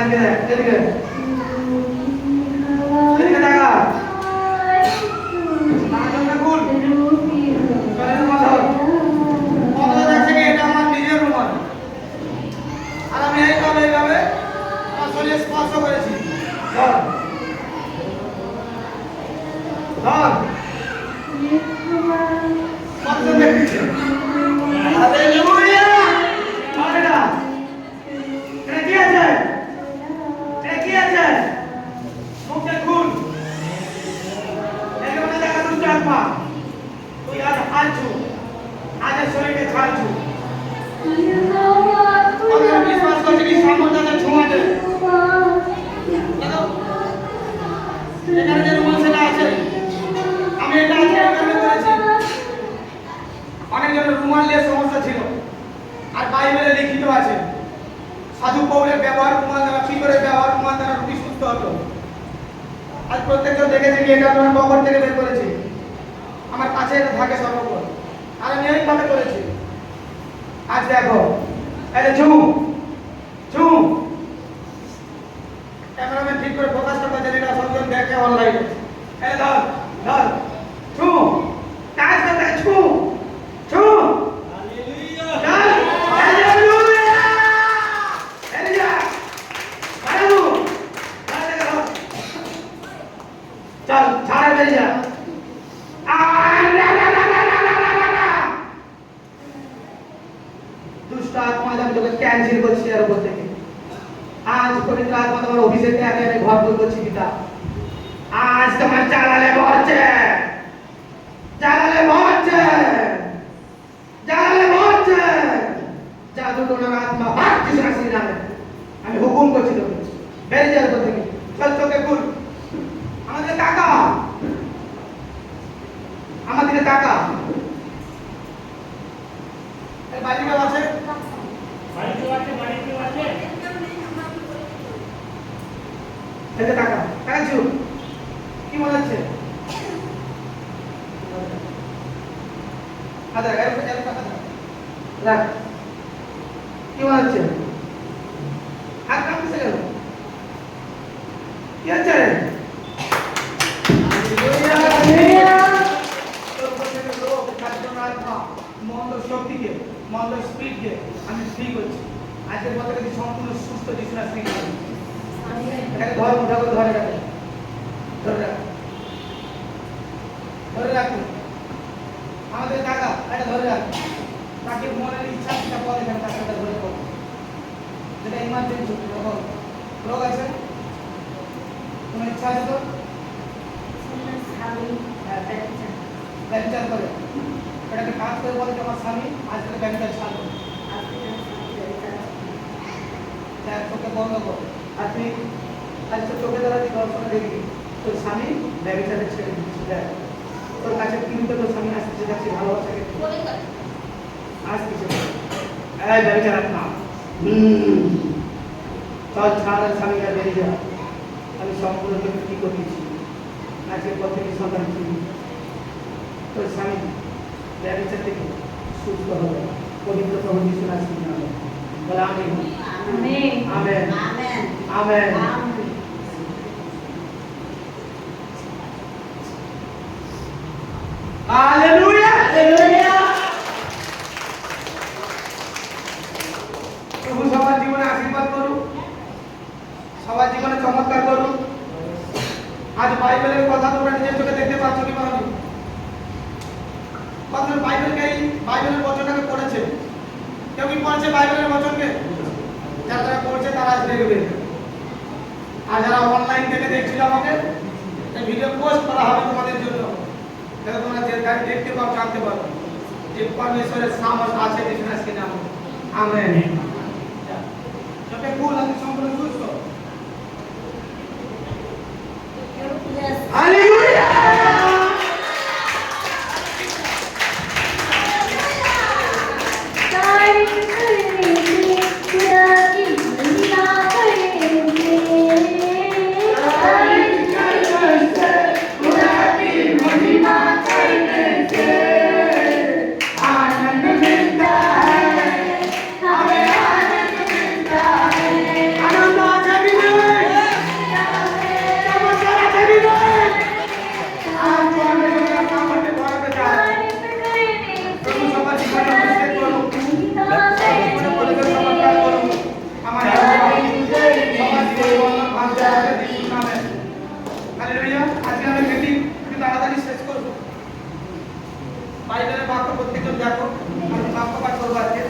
এদিকে এদিকে এদিকে দেখা সাধু পৌলের ব্যবহার প্রমাণ দ্বারা কি করে ব্যবহার প্রমাণ দ্বারা রোগী সুস্থ হতো। আজ প্রত্যেকজন দেখেছে কি এটা আমরা পকেট থেকে বের করেছি, আমার কাছে এটা থাকে সর্বক্ষণ, আর আমি এইভাবে করেছি। আজ দেখো এটা ঝুম ঝুম ক্যামেরাম্যান ঠিক করে ফোকাসটা করছে, এটা সবজন দেখে অনলাইনে। এটা ধর ধর ঝুম কাজ করতে ঝুম ঝুম चल झाड़ दे जा दुष्ट आत्मा जब তোকে ক্যান্সেল করছি আর উপর থেকে আজ পবিত্র আত্মা তোমার অফিসে আগে আমি ঘর দূর করছি পিতা আজ তোমার জ্বালালে মরছে জ্বালালে মরছে জ্বালালে মরছে জাদু টোনার আত্মা ভাগ কিছু আসি না আমি হুকুম করছি তোকে বেরিয়ে যাও উপর থেকে চল তোকে কুল আমাদের টাকা আমাদের টাকা এই বাড়ি কেউ আছে এই টাকা টাকা ছিল কি মনে হচ্ছে আচ্ছা এর টাকা রাখ কি মনে হচ্ছে হাত কাঁপছে গেল কি হচ্ছে শক্তিকে মন্দ স্পিডকে আমি ফ্রি করছি আজকের পর থেকে সম্পূর্ণ সুস্থ জীবন ফ্রি করছি। এটাকে ধর মুঠা করে ধরে রাখো ধরে রাখো ধরে রাখো আমাদের টাকা এটা ধরে রাখো তাকে মনের ইচ্ছা সেটা বলে এখানে টাকাটা ধরে রাখো যেটা ইমার্জেন্সি রোগ আছে কোনো ইচ্ছা আছে তো ব্যবচার করে এটাকে কাজ করে বলে যে আমার স্বামী আজ থেকে ব্যবচার ছাড়ো চোখে বন্ধ করো আর তুই আজকে চোখে দ্বারা তুই দর্শন দেখবি তোর স্বামী ব্যবচারে ছেড়ে দিচ্ছে তোর কাছে কিন্তু তোর স্বামী আসতেছে যাচ্ছে ভালোবাসাকে আসতেছে এই ব্যবচার আত্মা চল ছাড় স্বামী আর বেরিয়ে যা আমি সম্পূর্ণ তোকে কি করতেছি আজকের পর থেকে সন্তান তোর স্বামী ব্যবচার থেকে সুস্থ হবে পবিত্র প্রভু যিশু নামে নামে বলে আমিন amen amen amen hallelujah hallelujah প্রভু সবার জীবনে আশীর্বাদ করুন সবার জীবনে চমৎকার করুন। আজ বাইবেলের কথা তোমরা নিজের চোখে দেখতে পাচ্ছ কি পাওনি কতজন বাইবেলের বচনটাকে পড়েছে কেউ কি পড়েছে বাইবেলের বচনকে যারা যারা পড়ছে তারা আজ দেখবে আর যারা অনলাইন থেকে দেখছিল আমাকে এই ভিডিও পোস্ট করা হবে তোমাদের জন্য যাতে তোমরা দেখতে পাও জানতে পারো যে পরমেশ্বরের সামর্থ্য আছে যিশুকে নামে আমেন। যবে কুল আছে সম্পূর্ণ সুস্থ হালেলুয়া आनंद একজন দেখো আমি বাক্য পাঠ করবো আজকে